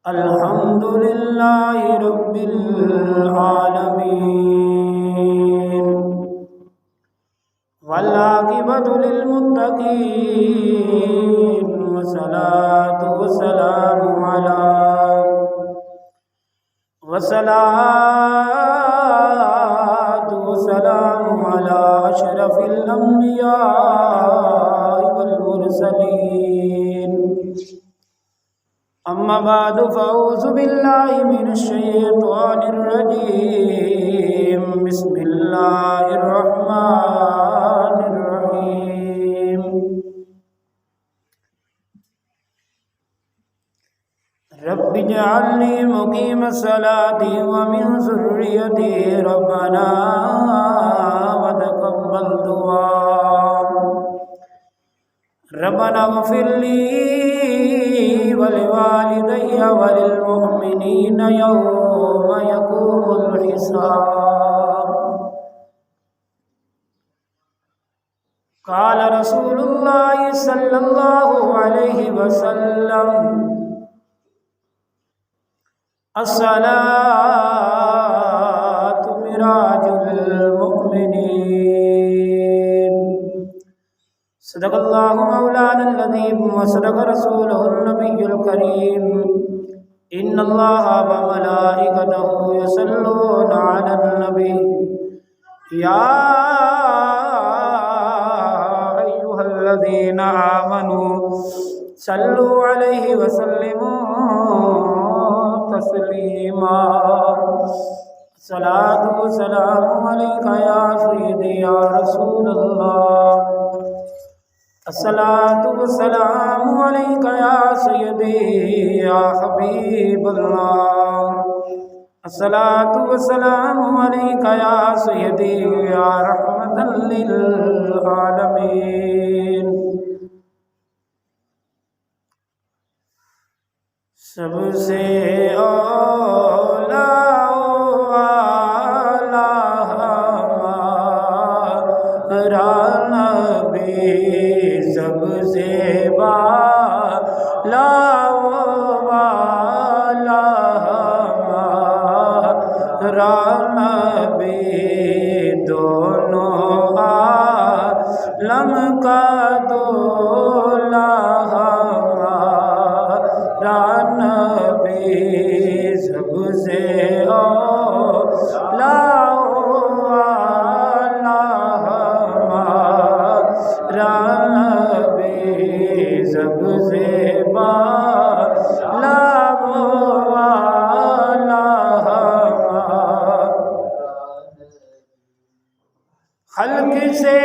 الحمد لله رب العالمين والعاقبة للمتقين والصلاة والسلام على أشرف الأنبياء والمرسلين. أما بعد فأعوذ بالله من الشيطان الرجيم. بسم الله الرحمن الرحيم. رب اجعلني مقيم الصلاة ومن ذريتي ربنا وتقبل دعاء. ربنا اغفر لي ولوالدي وللمؤمنين يوم يقوم الحساب. قال رسول الله صلى الله عليه وسلم: الصلاة معراج المؤمنين. صدق الله مولانا العظيم وصدق رسوله النبي الكريم. إن الله وملائكته يصلون على النبي يا أيها الذين آمنوا صلوا عليه وسلموا تسليما. الصلاة والسلام عليك يا سيدي يا رسول الله. الصلاة والسلام عليك يا سيدي يا حبيب الله. الصلاة والسلام عليك يا سيدي يا رحمة للعالمين. سب سے اولا والا ہمارا نبی، سب سے بالا والا ہمارا نبی، دونوں عالم کا دولا ہمارا نبی، سب سے اولا والا ہمارا نبی، سب سے بالا والا خلق سے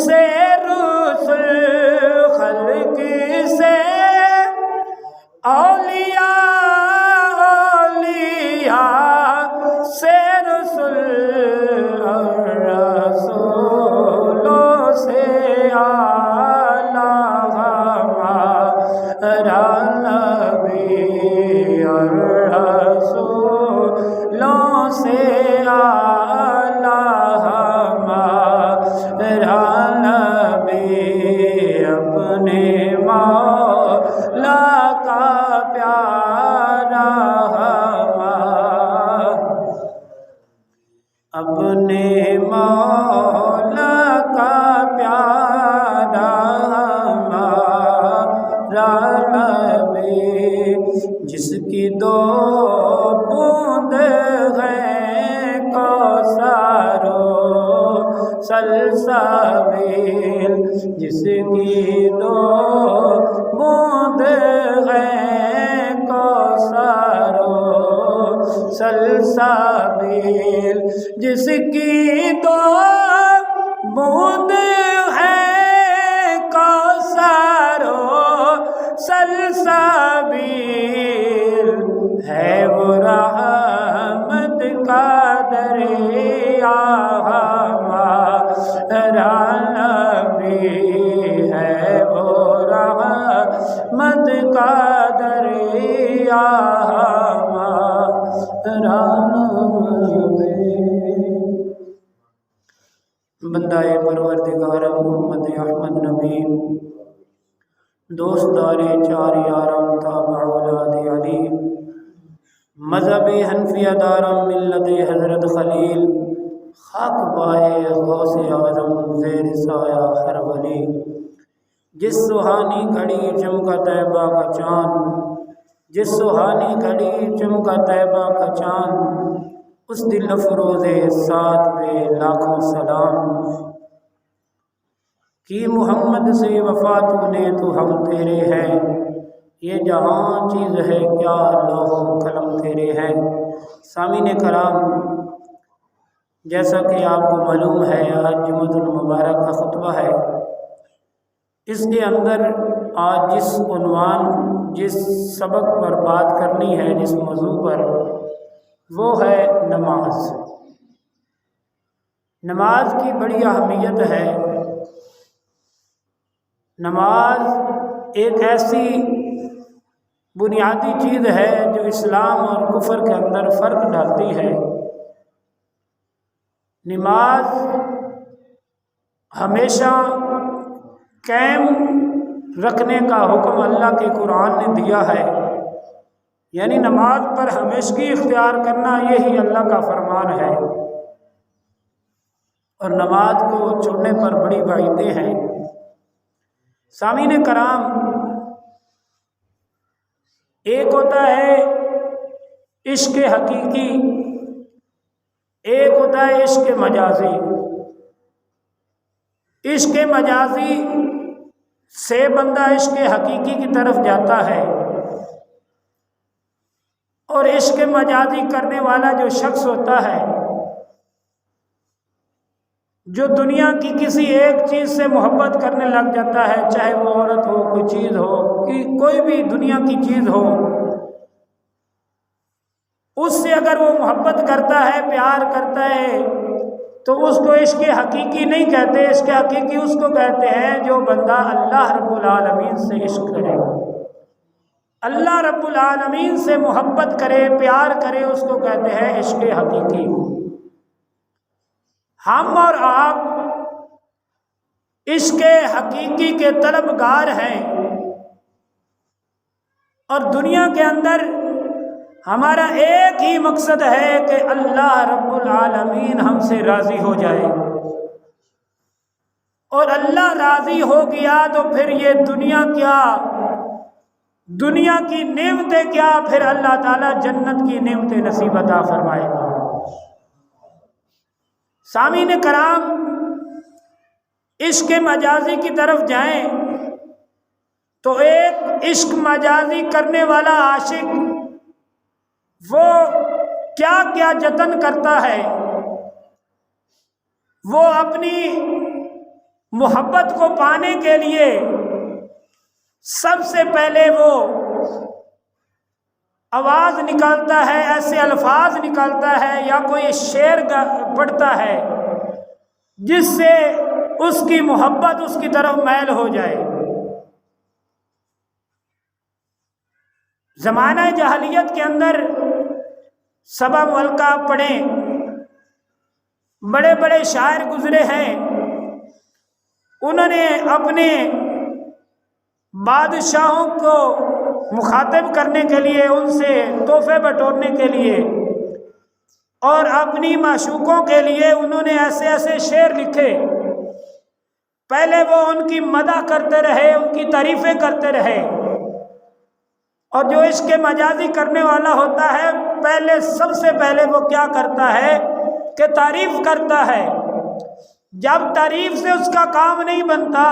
سے رسول، خلق سے اولیاء، اولیاء سے رسول، رسولوں سے اعلیٰ ہمارا نبی، اور رسولوں سے اعلیٰ ہمارا نبی، اپنے مولا کا پیارا اپنے مولا کا پیارا ہمارا نبی، جس کی دو بوند ہیں کوثر و سلسبیل، جس کی دو بوند ہیں کوثر و سلسبیل، جس کی دو بوند ہیں کوثر و سلسبیل، ہے وہ رحمت کا دریا ہمارا نبی، ہے وہ رحمت کا دریا ہمارا نبی. بندہ پروردگار محمد احمد نبی دوستدار چار یارم تابع اولاد علی مذہب حنفیہ دارم ملت حضرت خلیل خاک بائے غوث اعظم زیر سایہ ہر ولی جس سہانی گھڑی چمکا طیبہ کا چاند جس سہانی گھڑی چمکا طیبہ کا چاند اس دل افروز ساتھ پہ لاکھوں سلام کی محمد سے وفا تو نے تو ہم تیرے ہیں یہ جہاں چیز ہے کیا لوح و قلم تیرے ہیں۔ سامعین کرام، جیسا کہ آپ کو معلوم ہے آج جمعۃ المبارک کا خطبہ ہے، اس کے اندر آج جس عنوان جس سبق پر بات کرنی ہے، جس موضوع پر، وہ ہے نماز۔ نماز کی بڑی اہمیت ہے۔ نماز ایک ایسی بنیادی چیز ہے جو اسلام اور کفر کے اندر فرق ڈالتی ہے۔ نماز ہمیشہ قائم رکھنے کا حکم اللہ کے قرآن نے دیا ہے، یعنی نماز پر ہمیشگی اختیار کرنا یہی اللہ کا فرمان ہے، اور نماز کو چھوڑنے پر بڑی وعیدیں ہیں۔ سامعین کرام، ایک ہوتا ہے عشق حقیقی، ایک ہوتا ہے عشق مجازی۔ عشق مجازی سے بندہ عشق حقیقی کی طرف جاتا ہے، اور عشق مجازی کرنے والا جو شخص ہوتا ہے، جو دنیا کی کسی ایک چیز سے محبت کرنے لگ جاتا ہے، چاہے وہ عورت ہو، کوئی چیز ہو، کہ کوئی بھی دنیا کی چیز ہو، اس سے اگر وہ محبت کرتا ہے، پیار کرتا ہے، تو اس کو عشق حقیقی نہیں کہتے۔ عشق حقیقی اس کو کہتے ہیں جو بندہ اللہ رب العالمین سے عشق کرے، اللہ رب العالمین سے محبت کرے، پیار کرے، اس کو کہتے ہیں عشق حقیقی۔ ہم اور آپ عشق حقیقی کے طلبگار ہیں، اور دنیا کے اندر ہمارا ایک ہی مقصد ہے کہ اللہ رب العالمین ہم سے راضی ہو جائے، اور اللہ راضی ہو گیا تو پھر یہ دنیا کیا، دنیا کی نعمتیں کیا، پھر اللہ تعالیٰ جنت کی نعمتیں نصیب عطا فرمائے گا۔ سامعین کرام، عشق مجازی کی طرف جائیں تو ایک عشق مجازی کرنے والا عاشق وہ کیا کیا جتن کرتا ہے، وہ اپنی محبت کو پانے کے لیے سب سے پہلے وہ آواز نکالتا ہے، ایسے الفاظ نکالتا ہے یا کوئی شعر پڑھتا ہے جس سے اس کی محبت اس کی طرف میل ہو جائے۔ زمانہ جاہلیت کے اندر سبا ملکہ پڑھیں، بڑے بڑے شاعر گزرے ہیں، انہوں نے اپنے بادشاہوں کو مخاطب کرنے کے لیے، ان سے تحفے بٹورنے کے لیے، اور اپنی معشوقوں کے لیے انہوں نے ایسے ایسے شعر لکھے۔ پہلے وہ ان کی مدح کرتے رہے، ان کی تعریفیں کرتے رہے، اور جو عشق مجازی کرنے والا ہوتا ہے، پہلے سب سے پہلے وہ کیا کرتا ہے کہ تعریف کرتا ہے۔ جب تعریف سے اس کا کام نہیں بنتا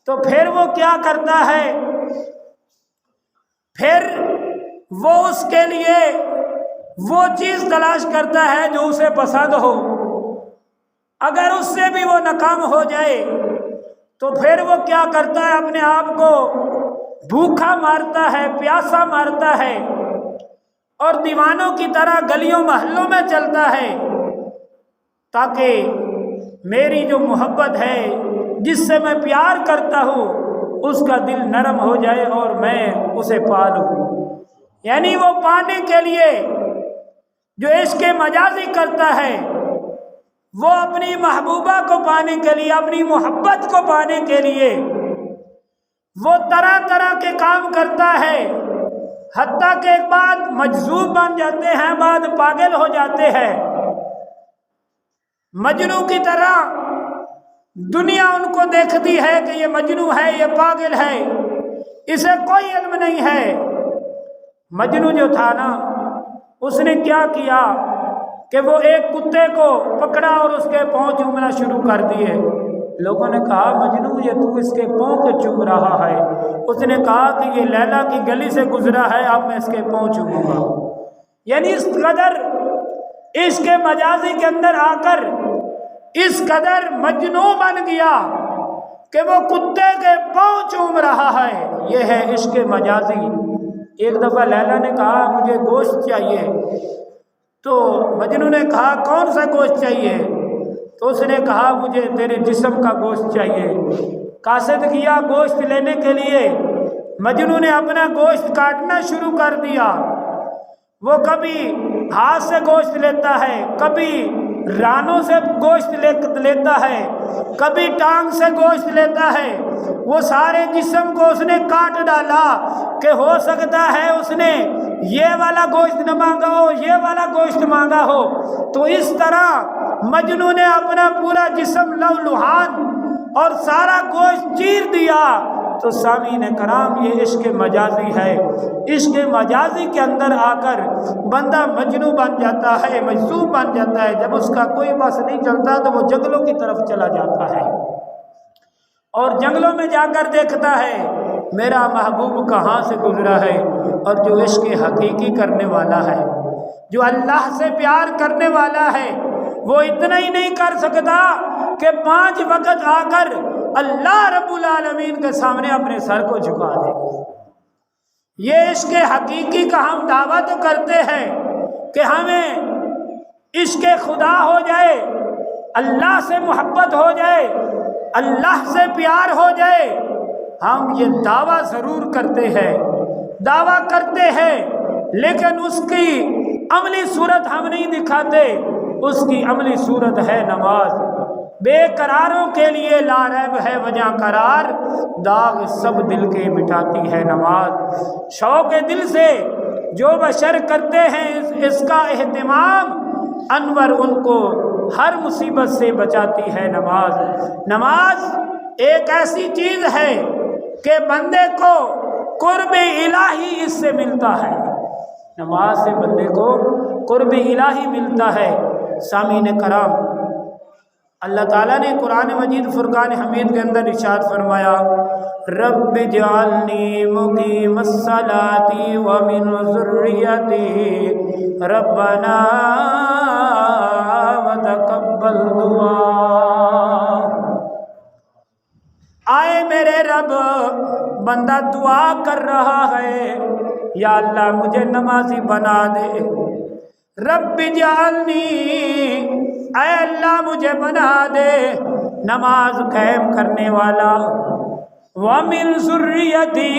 تو پھر وہ کیا کرتا ہے، پھر وہ اس کے لیے وہ چیز تلاش کرتا ہے جو اسے پسند ہو۔ اگر اس سے بھی وہ ناکام ہو جائے تو پھر وہ کیا کرتا ہے، اپنے آپ کو بھوکا مارتا ہے، پیاسا مارتا ہے، اور دیوانوں کی طرح گلیوں محلوں میں چلتا ہے، تاکہ میری جو محبت ہے، جس سے میں پیار کرتا ہوں، اس کا دل نرم ہو جائے اور میں اسے پا لوں۔ یعنی وہ پانے کے لیے جو عشق مجازی کرتا ہے، وہ اپنی محبوبہ کو پانے کے لیے، اپنی محبت کو پانے کے لیے وہ طرح طرح کے کام کرتا ہے، حتیٰ کہ ایک بعد مجذوب بن جاتے ہیں، بعد پاگل ہو جاتے ہیں۔ مجنوں کی طرح دنیا ان کو دیکھتی ہے کہ یہ مجنوں ہے، یہ پاگل ہے، اسے کوئی علم نہیں ہے۔ مجنوں جو تھا نا، اس نے کیا کیا کہ وہ ایک کتے کو پکڑا اور اس کے پاؤں چومنا شروع کر دیے۔ لوگوں نے کہا مجنوں یہ تو اس کے پاؤں کو چوم رہا ہے؟ اس نے کہا کہ یہ لیلا کی گلی سے گزرا ہے، اب میں اس کے پاؤں چوموں گا۔ یعنی اس قدر عشق مجازی کے اندر آ کر اس قدر مجنوں بن گیا کہ وہ کتے کے پاؤں چوم رہا ہے۔ یہ ہے عشق مجازی۔ ایک دفعہ لیلا نے کہا مجھے گوشت چاہیے، تو مجنوں نے کہا کون سا گوشت چاہیے؟ تو اس نے کہا مجھے تیرے جسم کا گوشت چاہیے۔ قاصد کیا گوشت لینے کے لیے، مجنوں نے اپنا گوشت کاٹنا شروع کر دیا۔ وہ کبھی ہاتھ سے گوشت لیتا ہے، کبھی رانوں سے گوشت لیتا ہے، کبھی ٹانگ سے گوشت لیتا ہے۔ وہ سارے جسم کو اس نے کاٹ ڈالا کہ ہو سکتا ہے اس نے یہ والا گوشت نہ مانگا ہو، یہ والا گوشت مانگا ہو۔ تو اس طرح مجنوں نے اپنا پورا جسم لہولہان اور سارا گوشت چیر دیا۔ تو سامعین کرام یہ عشق مجازی ہے۔ عشق مجازی کے اندر آ کر بندہ مجنوں بن جاتا ہے، مجذوب بن جاتا ہے۔ جب اس کا کوئی بس نہیں چلتا تو وہ جنگلوں کی طرف چلا جاتا ہے اور جنگلوں میں جا کر دیکھتا ہے میرا محبوب کہاں سے گزرا ہے۔ اور جو عشق حقیقی کرنے والا ہے، جو اللہ سے پیار کرنے والا ہے، وہ اتنا ہی نہیں کر سکتا کہ 5 وقت آ کر اللہ رب العالمین کے سامنے اپنے سر کو جھکا دے۔ یہ عشق حقیقی کا ہم دعویٰ تو کرتے ہیں کہ ہمیں عشق خدا ہو جائے، اللہ سے محبت ہو جائے، اللہ سے پیار ہو جائے۔ ہم یہ دعویٰ ضرور کرتے ہیں، دعویٰ کرتے ہیں، لیکن اس کی عملی صورت ہم نہیں دکھاتے۔ اس کی عملی صورت ہے نماز۔ بے قراروں کے لیے لا ریب ہے وجہ قرار، داغ سب دل کے مٹاتی ہے نماز۔ شوق دل سے جو بشر کرتے ہیں اس کا اہتمام، انور ان کو ہر مصیبت سے بچاتی ہے نماز۔ نماز ایک ایسی چیز ہے کہ بندے کو قرب الہی اس سے ملتا ہے۔ نماز سے بندے کو قرب الہی ملتا ہے۔ سامعین کرام، اللہ تعالیٰ نے قرآن مجید فرقان حمید کے اندر ارشاد فرمایا رب اجعلنی مقیم الصلاۃ ومن ذریتی ربنا وتقبل دعا۔ آئے میرے رب، بندہ دعا کر رہا ہے یا اللہ مجھے نمازی بنا دے۔ رب اجعلنی، اے اللہ مجھے بنا دے نماز قائم کرنے والا، ومن ذریتی،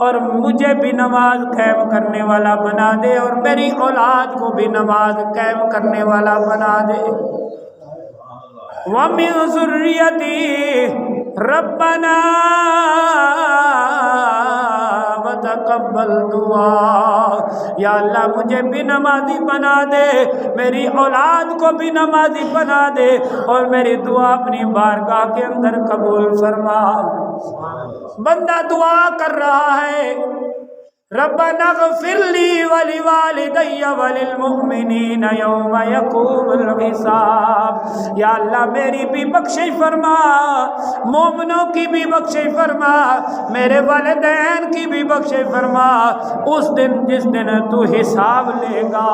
اور مجھے بھی نماز قائم کرنے والا بنا دے، اور میری اولاد کو بھی نماز قائم کرنے والا بنا دے۔ ومن ذریتی ربنا وتقبل دعا، یا اللہ مجھے بھی نمازی بنا دے، میری اولاد کو بھی نمازی بنا دے، اور میری دعا اپنی بارگاہ کے اندر قبول فرما۔ بندہ دعا کر رہا ہے ربنا اغفر لی ولوالدی وللمؤمنین یوم یقوم الحساب، یا اللہ میری بھی بخشش فرما، مومنوں کی بھی بخشش فرما، میرے والدین کی بھی بخشش فرما اس دن جس دن تو حساب لے گا،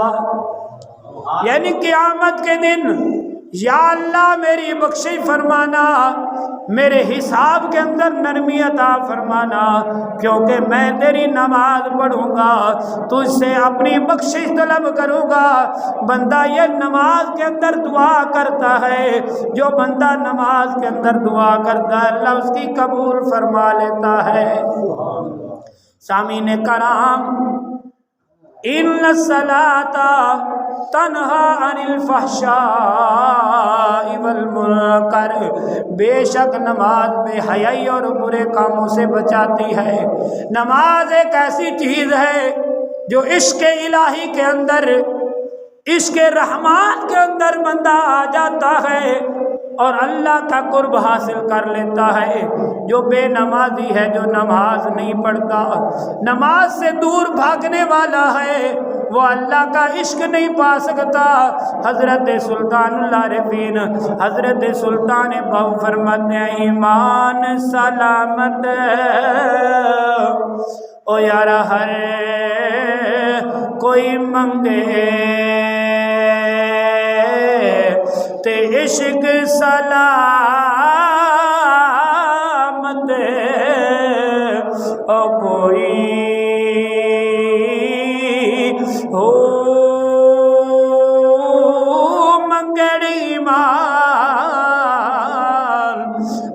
یعنی قیامت کے دن۔ یا اللہ میری بخشش فرمانا، میرے حساب کے اندر نرمی عطا فرمانا، کیونکہ میں تیری نماز پڑھوں گا، تجھ سے اپنی بخشش طلب کروں گا۔ بندہ یہ نماز کے اندر دعا کرتا ہے، جو بندہ نماز کے اندر دعا کرتا ہے اللہ اس کی قبول فرما لیتا ہے۔ سامعین کرام، ان الصلاۃ تنہی عن الفحشاء والمنکر، بے شک نماز بے حیائی اور برے کاموں سے بچاتی ہے۔ نماز ایک ایسی چیز ہے جو عشق الہی کے اندر، عشق رحمان کے اندر بندہ آ جاتا ہے اور اللہ کا قرب حاصل کر لیتا ہے۔ جو بے نمازی ہے، جو نماز نہیں پڑھتا، نماز سے دور بھاگنے والا ہے، وہ اللہ کا عشق نہیں پا سکتا۔ حضرت سلطان العارفین حضرت سلطان بہو فرماتے ہیں ایمان سلامت او یار ہر کوئی منگے تے عشق سلامت او کوئی ہو منگڑ ایمان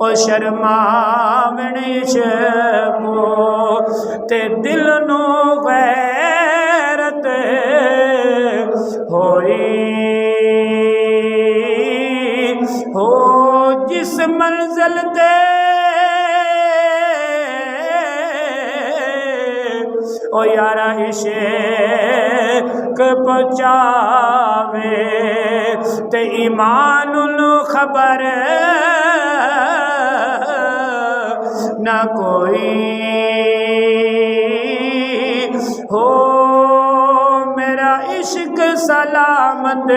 او شرماوڑ عشق تے دل نو غیرت ہوئی ہو جس منزل تے او یارا عشق پہنچاوے تے ایمان خبر نہ کوئی ہو میرا عشق سلامت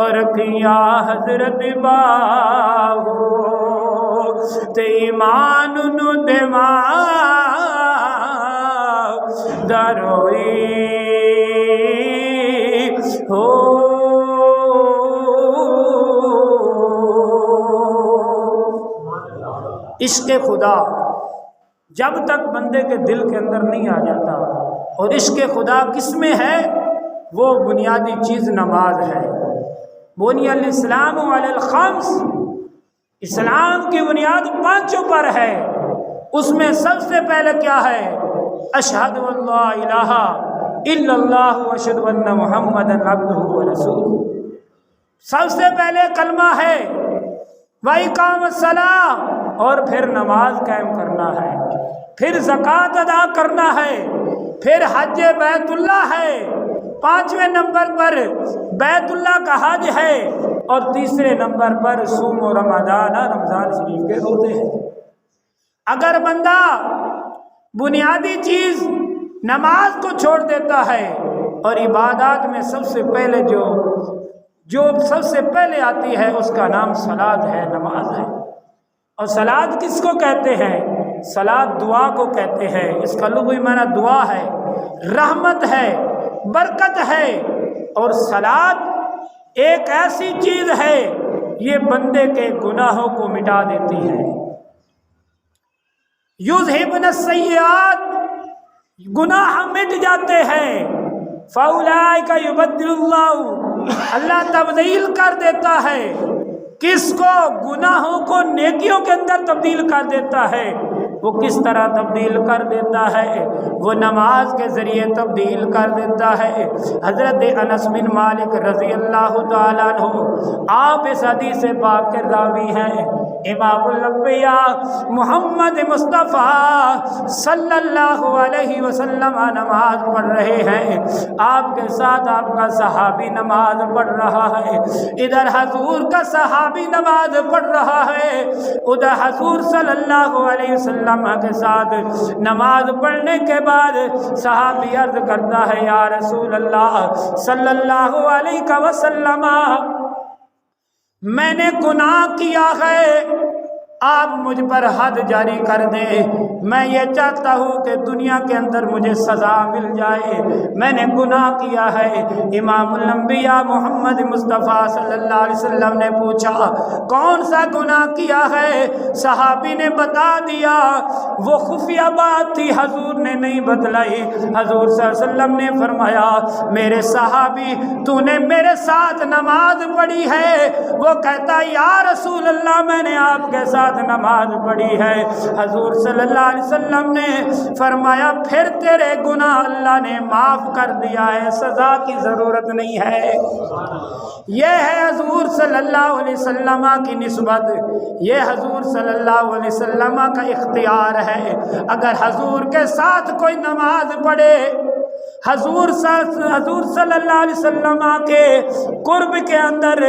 اور کیا حضرت باہو تے ایمان نو دیوان دروئی ہو۔ عشق خدا جب تک بندے کے دل کے اندر نہیں آ جاتا، اور عشق خدا کس میں ہے؟ وہ بنیادی چیز نماز ہے۔ بنی الاسلام علی الخمس، اسلام کی بنیاد پانچوں پر ہے۔ اس میں سب سے پہلے کیا ہے؟ اشہد ان لا الہ الا اللہ واشہد ان محمدا عبدہ ورسولہ۔ سب سے پہلے کلمہ ہے، وَإِقَامَ الصَّلَاةِ، اور پھر نماز قائم کرنا ہے، پھر زکوٰۃ ادا کرنا ہے، پھر حج بیت اللہ ہے، پانچویں نمبر پر بیت اللہ کا حج ہے، اور تیسرے نمبر پر صوم و رمضان شریف کے روزے ہیں۔ اگر بندہ بنیادی چیز نماز کو چھوڑ دیتا ہے، اور عبادات میں سب سے پہلے جو سب سے پہلے آتی ہے اس کا نام صلاۃ ہے، نماز ہے۔ اور صلاۃ کس کو کہتے ہیں؟ صلاۃ دعا کو کہتے ہیں۔ اس کا لغوی معنی دعا ہے، رحمت ہے، برکت ہے۔ اور صلاۃ ایک ایسی چیز ہے، یہ بندے کے گناہوں کو مٹا دیتی ہے۔ یذہبن السیئات، گناہ مٹ جاتے ہیں۔ فاولئک یبدل اللہ تبدیل کر دیتا ہے۔ کس کو؟ گناہوں کو نیکیوں کے اندر تبدیل کر دیتا ہے۔ وہ کس طرح تبدیل کر دیتا ہے؟ وہ نماز کے ذریعے تبدیل کر دیتا ہے۔ حضرت انس بن مالک رضی اللہ تعالیٰ عنہ، آپ اس حدیث پاک کے راوی ہیں۔ امام الانبیاء محمد مصطفیٰ صلی اللہ علیہ وسلم نماز پڑھ رہے ہیں، آپ کے ساتھ آپ کا صحابی نماز پڑھ رہا ہے۔ ادھر حضور کا صحابی نماز پڑھ رہا ہے، ادھر حضور صلی اللہ علیہ وسلم کے ساتھ نماز پڑھنے کے بعد صحابی عرض کرتا ہے یا رسول اللہ صلی اللہ علیہ وسلم، میں نے گناہ کیا ہے، آپ مجھ پر حد جاری کر دیں، میں یہ چاہتا ہوں کہ دنیا کے اندر مجھے سزا مل جائے، میں نے گناہ کیا ہے۔ امام الانبیاء محمد مصطفیٰ صلی اللہ علیہ وسلم نے پوچھا کون سا گناہ کیا ہے؟ صحابی نے بتا دیا، وہ خفیہ بات تھی، حضور نے نہیں بتلائی۔ حضور صلی اللہ علیہ وسلم نے فرمایا میرے صحابی تو نے میرے ساتھ نماز پڑھی ہے؟ وہ کہتا یا رسول اللہ میں نے آپ کے ساتھ بعد نماز پڑھی ہے۔ حضور صلی اللہ علیہ وسلم نے فرمایا پھر تیرے گناہ اللہ نے معاف کر دیا ہے، سزا کی ضرورت نہیں ہے۔ یہ ہے حضور صلی اللہ علیہ وسلم کی نسبت، یہ حضور صلی اللہ علیہ وسلم کا اختیار ہے۔ اگر حضور کے ساتھ کوئی نماز پڑھے، حضور صلی اللہ علیہ وسلم کے قرب کے اندر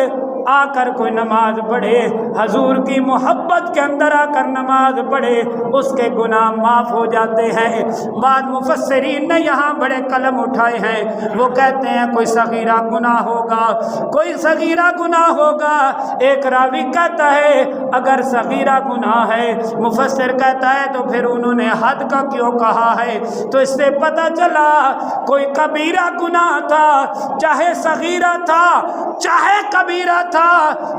آ کر کوئی نماز پڑھے، حضور کی محبت کے اندر آ کر نماز پڑھے، اس کے گناہ معاف ہو جاتے ہیں۔ بعد مفسرین نے یہاں بڑے قلم اٹھائے ہیں، وہ کہتے ہیں کوئی صغیرہ گناہ ہوگا، کوئی صغیرہ گناہ ہوگا۔ ایک راوی کہتا ہے اگر صغیرہ گناہ ہے، مفسر کہتا ہے تو پھر انہوں نے حد کا کیوں کہا ہے؟ تو اس سے پتہ چلا کوئی کبیرہ گناہ تھا، چاہے صغیرہ تھا چاہے کبیرہ تھا،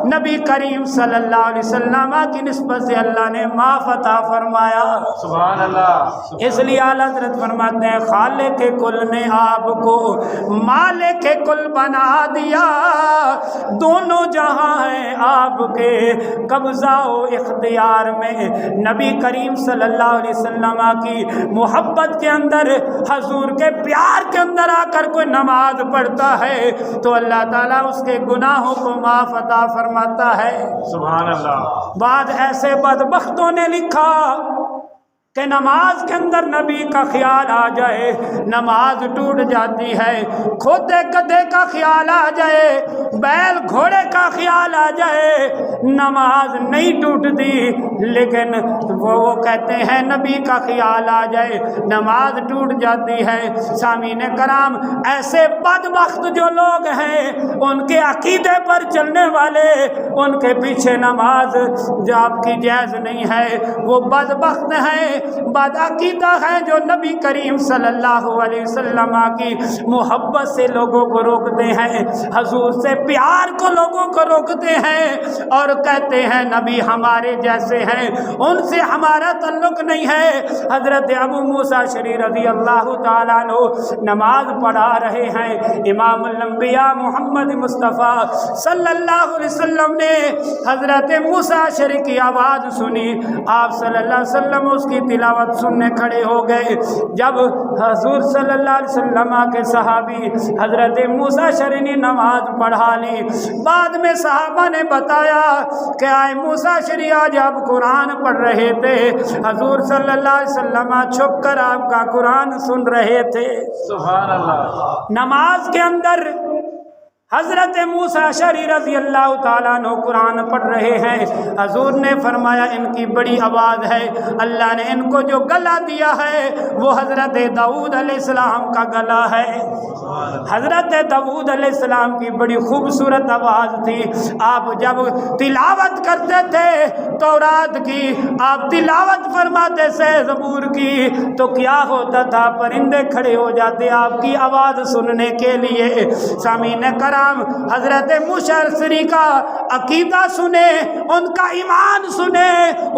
نبی کریم صلی اللہ علیہ وسلم کی نسبت سے اللہ نے معاف عطا فرمایا۔ سبحان اللہ۔ اس لیے اعلیٰ حضرت فرماتے ہیں خالق کل نے آپ کو مالک کل بنا دیا، دونوں جہاں ہیں آپ کے قبضہ و اختیار میں۔ نبی کریم صلی اللہ علیہ وسلم کی محبت کے اندر، حضور کے پیار کے اندر آ کر کوئی نماز پڑھتا ہے تو اللہ تعالیٰ اس کے گناہوں کو معاف عطا فرماتا ہے۔ سبحان اللہ۔ بعد ایسے بدبختوں نے لکھا کہ نماز کے اندر نبی کا خیال آ جائے نماز ٹوٹ جاتی ہے، کھوتے گدھے کا خیال آ جائے، بیل گھوڑے کا خیال آ جائے، نماز نہیں ٹوٹتی، لیکن وہ کہتے ہیں نبی کا خیال آ جائے نماز ٹوٹ جاتی ہے۔ سامعین کرام، ایسے بدبخت جو لوگ ہیں، ان کے عقیدے پر چلنے والے، ان کے پیچھے نماز جو آپ کی جائز نہیں ہے، وہ بدبخت ہیں، بدعقیدہ ہیں، جو نبی کریم صلی اللہ علیہ وسلم کی محبت سے لوگوں کو روکتے ہیں، حضور سے پیار کو لوگوں کو روکتے ہیں اور کہتے ہیں نبی ہمارے جیسے ہیں، ان سے ہمارا تعلق نہیں ہے۔ حضرت ابو موسیٰ اشعری رضی اللہ تعالیٰ عنہ نماز پڑھا رہے ہیں، امام الانبیاء محمد مصطفیٰ صلی اللہ علیہ وسلم نے حضرت موسیٰ اشعری کی آواز سنی، آپ صلی اللہ علیہ وسلم اس کی تلاوت سننے کھڑے ہو گئے۔ جب حضور صلی اللہ علیہ وسلم کے صحابی حضرت موسیٰ اشعری نے نماز پڑھا لی، بعد میں صحابہ نے بتایا کہ آئے موسیٰ اشعری آج آپ قرآن پڑھ رہے تھے، حضور صلی اللہ علیہ وسلم چھپ کر آپ کا قرآن سن رہے تھے۔ سبحان اللہ۔ نماز کے اندر حضرت موسیٰ اشعری رضی اللہ تعالیٰ عنہ قرآن پڑھ رہے ہیں، حضور نے فرمایا ان کی بڑی آواز ہے، اللہ نے ان کو جو گلا دیا ہے وہ حضرت داؤد علیہ السلام کا گلا ہے۔ حضرت داؤد علیہ السلام کی بڑی خوبصورت آواز تھی، آپ جب تلاوت کرتے تھے تورات کی، آپ تلاوت فرماتے سے زبور کی، تو کیا ہوتا تھا، پرندے کھڑے ہو جاتے آپ کی آواز سننے کے لیے۔ سامعین کرام، حضرت موسیٰ اشعری کا عقیدہ سنے، ان کا ایمان سنے،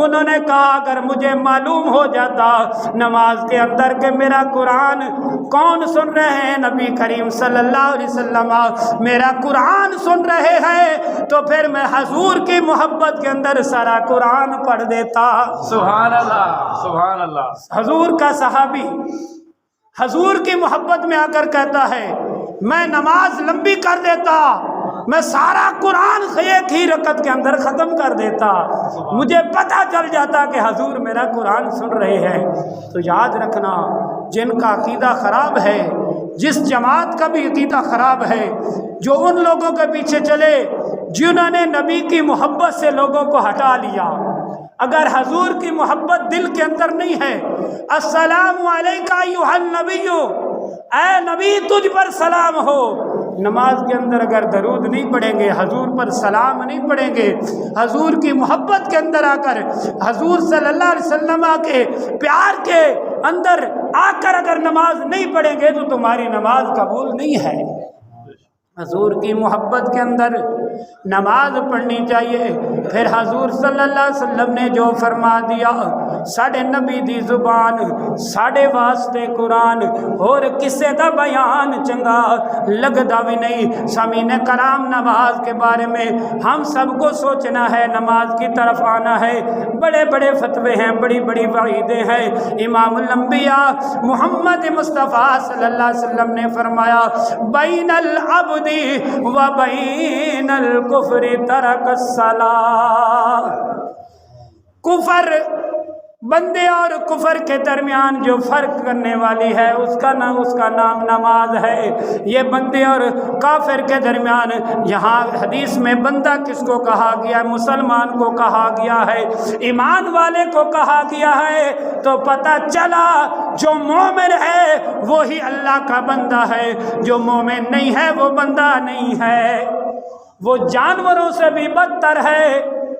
انہوں نے کہا اگر مجھے معلوم ہو جاتا نماز کے اندر کہ میرا قرآن کون سن رہے ہیں، نبی کریم صلی اللہ علیہ وسلم میرا قرآن سن رہے ہیں، تو پھر میں حضور کی محبت کے اندر سارا قرآن پڑھ دیتا۔ سبحان اللہ۔ سبحان اللہ۔ حضور کا صحابی حضور کی محبت میں آ کر کہتا ہے میں نماز لمبی کر دیتا، میں سارا قرآن ایک ہی رکعت کے اندر ختم کر دیتا، مجھے پتہ چل جاتا کہ حضور میرا قرآن سن رہے ہیں۔ تو یاد رکھنا، جن کا عقیدہ خراب ہے، جس جماعت کا بھی عقیدہ خراب ہے، جو ان لوگوں کے پیچھے چلے جنہوں نے نبی کی محبت سے لوگوں کو ہٹا لیا، اگر حضور کی محبت دل کے اندر نہیں ہے، السلام علیکہ ایھا النبی، اے نبی تجھ پر سلام ہو، نماز کے اندر اگر درود نہیں پڑھیں گے، حضور پر سلام نہیں پڑھیں گے، حضور کی محبت کے اندر آ کر، حضور صلی اللہ علیہ وسلم کے پیار کے اندر آ کر اگر نماز نہیں پڑھیں گے تو تمہاری نماز قبول نہیں ہے۔ حضور کی محبت کے اندر نماز پڑھنی چاہیے۔ پھر حضور صلی اللہ علیہ وسلم نے جو فرما دیا، ساڑھے نبی دی زبان ساڑھے واسطے قرآن اور کسے دا بیان چنگا لگدا بھی نہیں۔ سامعین کرام، نماز کے بارے میں ہم سب کو سوچنا ہے، نماز کی طرف آنا ہے۔ بڑے بڑے فتوے ہیں، بڑی بڑی وعیدیں ہیں۔ امام الانبیاء محمد مصطفیٰ صلی اللہ علیہ وسلم نے فرمایا، بین العبد و بین الکفر ترک الصلاۃ۔ کفر، بندے اور کفر کے درمیان جو فرق کرنے والی ہے اس کا نام نماز ہے۔ یہ بندے اور کافر کے درمیان، یہاں حدیث میں بندہ کس کو کہا گیا ہے؟ مسلمان کو کہا گیا ہے، ایمان والے کو کہا گیا ہے۔ تو پتہ چلا جو مومن ہے وہی اللہ کا بندہ ہے، جو مومن نہیں ہے وہ بندہ نہیں ہے، وہ جانوروں سے بھی بدتر ہے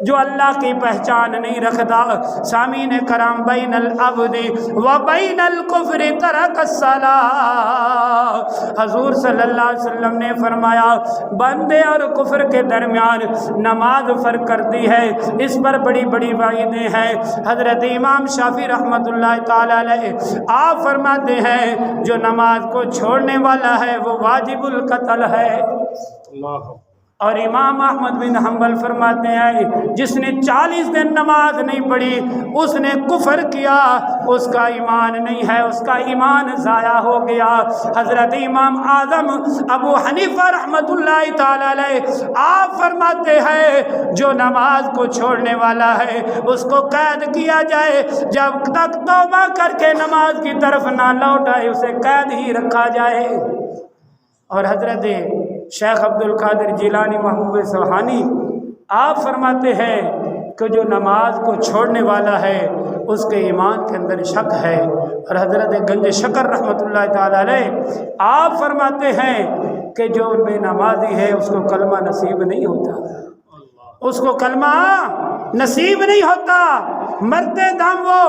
جو اللہ کی پہچان نہیں رکھتا۔ سامعین کرام، بین العبد و بین الکفر ترک الصلاۃ۔ حضور صلی اللہ علیہ وسلم نے فرمایا، بندے اور کفر کے درمیان نماز فرق کرتی ہے۔ اس پر بڑی بڑی وعیدیں ہیں۔ حضرت امام شافعی رحمۃ اللہ تعالی علیہ آپ فرماتے ہیں، جو نماز کو چھوڑنے والا ہے وہ واجب القتل ہے۔ اللہ۔ اور امام احمد بن حنبل فرماتے ہیں، جس نے 40 دن نماز نہیں پڑھی اس نے کفر کیا، اس کا ایمان نہیں ہے، اس کا ایمان ضائع ہو گیا۔ حضرت امام اعظم ابو حنیفہ رحمۃ اللہ تعالی علیہ آپ فرماتے ہیں، جو نماز کو چھوڑنے والا ہے اس کو قید کیا جائے، جب تک توبہ کر کے نماز کی طرف نہ لوٹ آئے اسے قید ہی رکھا جائے۔ اور حضرت شیخ عبد القادر جیلانی محبوب سبحانی آپ فرماتے ہیں کہ جو نماز کو چھوڑنے والا ہے اس کے ایمان کے اندر شک ہے۔ اور حضرت گنج شکر رحمۃ اللہ تعالی علیہ آپ فرماتے ہیں کہ جو بے نمازی ہے اس کو کلمہ نصیب نہیں ہوتا، اس کو کلمہ نصیب نہیں ہوتا، مرتے دم وہ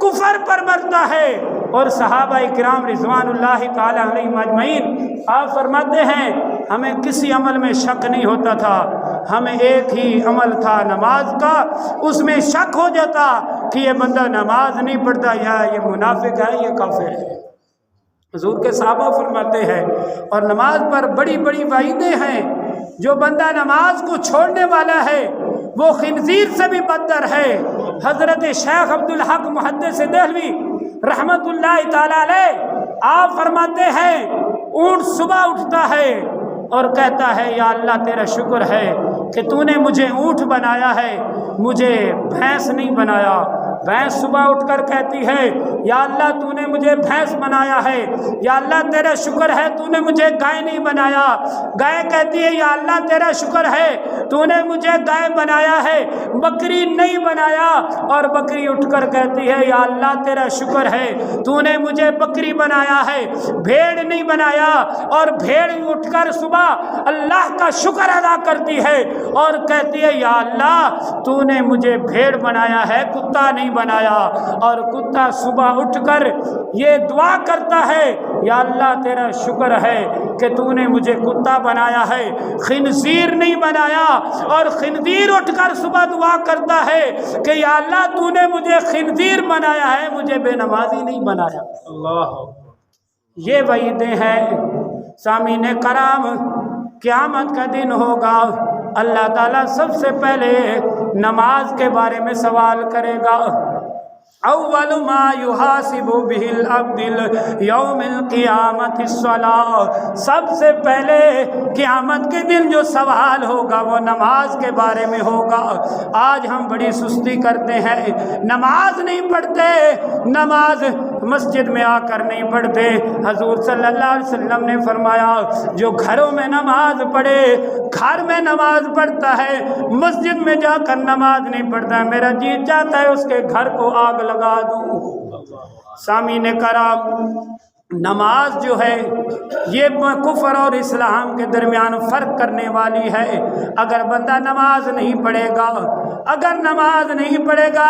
کفر پر مرتا ہے۔ اور صحابہ کرام رضوان اللہ تعالی علیہم اجمعین آپ فرماتے ہیں، ہمیں کسی عمل میں شک نہیں ہوتا تھا، ہمیں ایک ہی عمل تھا نماز کا، اس میں شک ہو جاتا کہ یہ بندہ نماز نہیں پڑھتا، یا یہ منافق ہے، یہ کافر ہے۔ حضور کے صحابہ فرماتے ہیں، اور نماز پر بڑی بڑی وعیدیں ہیں۔ جو بندہ نماز کو چھوڑنے والا ہے وہ خنزیر سے بھی بدتر ہے۔ حضرت شیخ عبدالحق محدث دہلوی رحمت اللہ تعالی علیہ آپ فرماتے ہیں، اونٹ صبح اٹھتا ہے اور کہتا ہے، یا اللہ تیرا شکر ہے کہ تو نے مجھے اونٹ بنایا ہے، مجھے بھینس نہیں بنایا۔ بھینس صبح اٹھ کر کہتی ہے، یا اللہ تو نے مجھے بھینس بنایا ہے، یا اللہ تیرا شکر ہے تو نے مجھے گائے نہیں بنایا۔ گائے کہتی ہے، یا اللہ تیرا شکر ہے تو نے مجھے گائے بنایا ہے، بکری نہیں بنایا۔ اور بکری اٹھ کر کہتی ہے، یا اللہ تیرا شکر ہے تو نے مجھے بکری بنایا ہے، بھیڑ نہیں بنایا۔ اور بھیڑ اٹھ کر صبح اللہ کا شکر ادا کرتی ہے اور کہتی ہے، یا اللہ تو نے مجھے بھیڑ بنایا ہے، کتا نہیں بنایا۔ اور کتا صبح اٹھ کر یہ دعا کرتا ہے، یا اللہ تیرا شکر ہے کہ تو نے مجھے کتا بنایا ہے، خنزیر نہیں بنایا۔ اور خنزیر اٹھ کر صبح دعا کرتا ہے کہ یا اللہ تو نے مجھے خنزیر بنایا ہے، مجھے بے نمازی نہیں بنایا۔ اللہ۔ یہ وعیدیں ہیں۔ سامعین کرام، قیامت کا دن ہوگا، اللہ تعالیٰ سب سے پہلے نماز کے بارے میں سوال کرے گا۔ اول ما یحاسب به العبد یوم القیامت الصلاۃ، سب سے پہلے قیامت کے دن جو سوال ہوگا وہ نماز کے بارے میں ہوگا۔ آج ہم بڑی سستی کرتے ہیں، نماز نہیں پڑھتے، نماز مسجد میں آ کر نہیں پڑھتے۔ حضور صلی اللہ علیہ وسلم نے فرمایا، جو گھروں میں نماز پڑھے، گھر میں نماز پڑھتا ہے، مسجد میں جا کر نماز نہیں پڑھتا، میرا جی چاہتا ہے اس کے گھر کو آگ لگا دوں۔ سامعین کرام، نماز جو ہے یہ کفر اور اسلام کے درمیان فرق کرنے والی ہے۔ اگر بندہ نماز نہیں پڑھے گا، اگر نماز نہیں پڑھے گا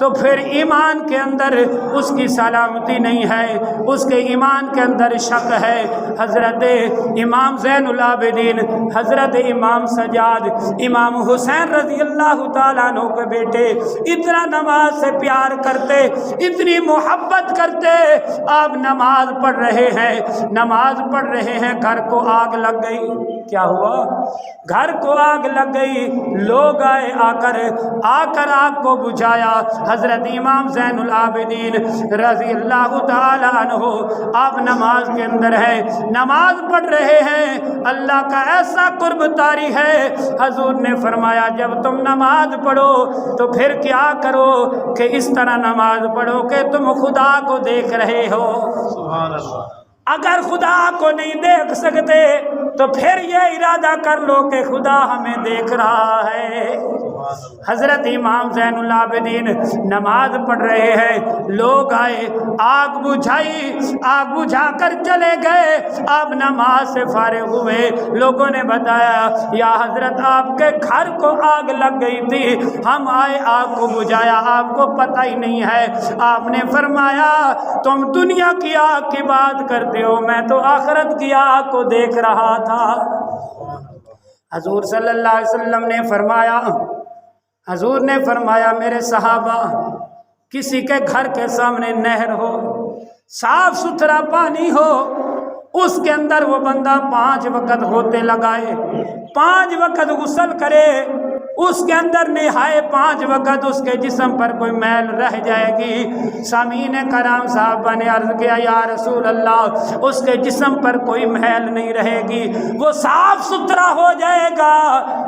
تو پھر ایمان کے اندر اس کی سلامتی نہیں ہے، اس کے ایمان کے اندر شک ہے۔ حضرت امام زین العابدین، حضرت امام سجاد، امام حسین رضی اللہ تعالیٰ عنہ کے بیٹے اتنا نماز سے پیار کرتے، اتنی محبت کرتے، آپ نماز پڑھ رہے ہیں، نماز پڑھ رہے ہیں، گھر کو آگ لگ گئی۔ کیا ہوا؟ گھر کو آگ لگ گئی، لوگ آئے، آ کر آگ کو بجھایا۔ حضرت امام زین العابدین رضی اللہ تعالی عنہ آپ نماز کے اندر ہیں، نماز پڑھ رہے ہیں، اللہ کا ایسا قرب طاری ہے۔ حضور نے فرمایا جب تم نماز پڑھو تو پھر کیا کرو کہ اس طرح نماز پڑھو کہ تم خدا کو دیکھ رہے ہو۔ سبحان اللہ۔ اگر خدا کو نہیں دیکھ سکتے تو پھر یہ ارادہ کر لو کہ خدا ہمیں دیکھ رہا ہے۔ حضرت امام زین العابدین نماز پڑھ رہے ہیں، لوگ آئے، آگ بجھائی، آگ بجھا کر چلے گئے۔ آپ نماز سے فارغ ہوئے، لوگوں نے بتایا یا حضرت آپ کے گھر کو آگ لگ گئی تھی، ہم آئے آگ کو بجھایا، آپ کو پتہ ہی نہیں ہے۔ آپ نے فرمایا تم دنیا کی آگ کی بات کرتے ہو، میں تو آخرت کی آگ کو دیکھ رہا تھا۔ حضور صلی اللہ علیہ وسلم نے فرمایا، حضور نے فرمایا میرے صحابہ، کسی کے گھر کے سامنے نہر ہو، صاف ستھرا پانی ہو، اس کے اندر وہ بندہ 5 وقت ہوتے لگائے، 5 وقت غسل کرے، اس کے اندر نہائے، 5 وقت اس کے جسم پر کوئی میل رہ جائے گی۔ سامعین کرام صاحبہ نے عرض کیا یا رسول اللہ اس کے جسم پر کوئی میل نہیں رہے گی، وہ صاف ستھرا ہو جائے گا۔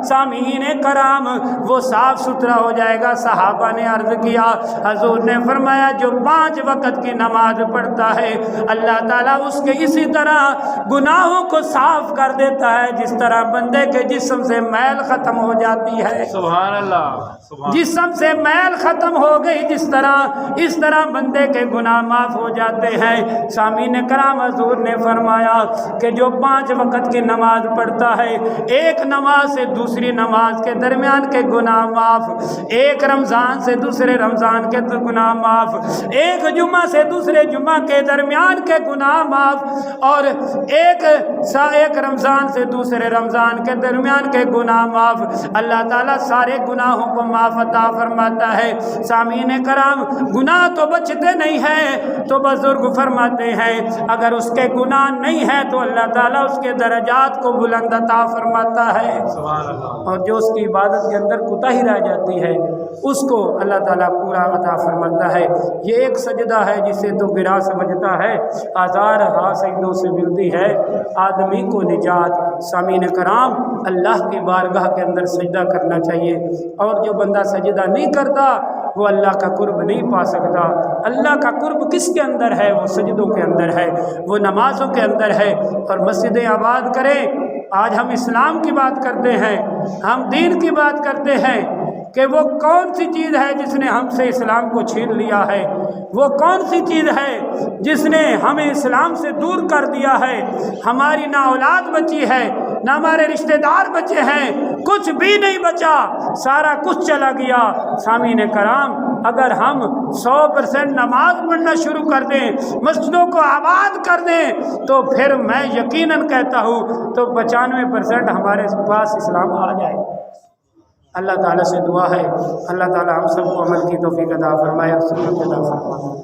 سامعین کرام وہ صاف ستھرا ہو جائے گا۔ صحابہ نے عرض کیا، حضور نے فرمایا جو 5 وقت کی نماز پڑھتا ہے اللہ تعالیٰ اس کے اسی طرح گناہوں کو صاف کر دیتا ہے جس طرح بندے کے جسم سے میل ختم ہو جاتی ہے۔ سبحان اللہ۔ جسم سے میل ختم ہو گئی جس طرح، اس طرح بندے کے گناہ معاف ہو جاتے ہیں۔ سامعین کرام حضور نے فرمایا کہ جو 5 وقت کی نماز پڑھتا ہے، ایک نماز سے دوسری نماز کے درمیان کے گناہ معاف، ایک رمضان سے دوسرے رمضان کے گناہ معاف، ایک جمعہ سے دوسرے جمعہ کے درمیان کے گناہ معاف، اور ایک رمضان سے دوسرے رمضان کے درمیان کے گناہ معاف۔ اللہ تعالیٰ سارے گناہوں کو معاف عطا فرماتا ہے۔ سامعین کرام گناہ تو بچتے نہیں ہیں، تو بزرگ فرماتے ہیں اگر اس کے گناہ نہیں ہے تو اللہ تعالیٰ اس کے درجات کو بلند عطا فرماتا ہے، اور جو اس کی عبادت کے اندر کوتاہی رہ جاتی ہے اس کو اللہ تعالیٰ پورا عطا فرماتا ہے۔ یہ ایک سجدہ ہے جسے تو گرا سمجھتا ہے، ہزار سجدوں سے ملتی ہے آدمی کو نجات۔ سامعین کرام اللہ کی بارگاہ کے اندر سجدہ کرنا چاہیے، اور جو بندہ سجدہ نہیں کرتا وہ اللہ کا قرب نہیں پا سکتا۔ اللہ کا قرب کس کے اندر ہے؟ وہ سجدوں کے اندر ہے، وہ نمازوں کے اندر ہے۔ اور مسجدیں آباد کریں۔ آج ہم اسلام کی بات کرتے ہیں، ہم دین کی بات کرتے ہیں کہ وہ کون سی چیز ہے جس نے ہم سے اسلام کو چھین لیا ہے، وہ کون سی چیز ہے جس نے ہمیں اسلام سے دور کر دیا ہے۔ ہماری نہ اولاد بچی ہے، نہ ہمارے رشتہ دار بچے ہیں، کچھ بھی نہیں بچا، سارا کچھ چلا گیا۔ سامعین کرام اگر ہم 100% نماز پڑھنا شروع کر دیں، مسجدوں کو آباد کر دیں، تو پھر میں یقیناً کہتا ہوں تو 95% ہمارے پاس اسلام آ جائے۔ اللہ تعالیٰ سے دعا ہے اللہ تعالیٰ ہم سب کو عمل کی توفیق عطا فرمائے، سنت عطا فرمائے۔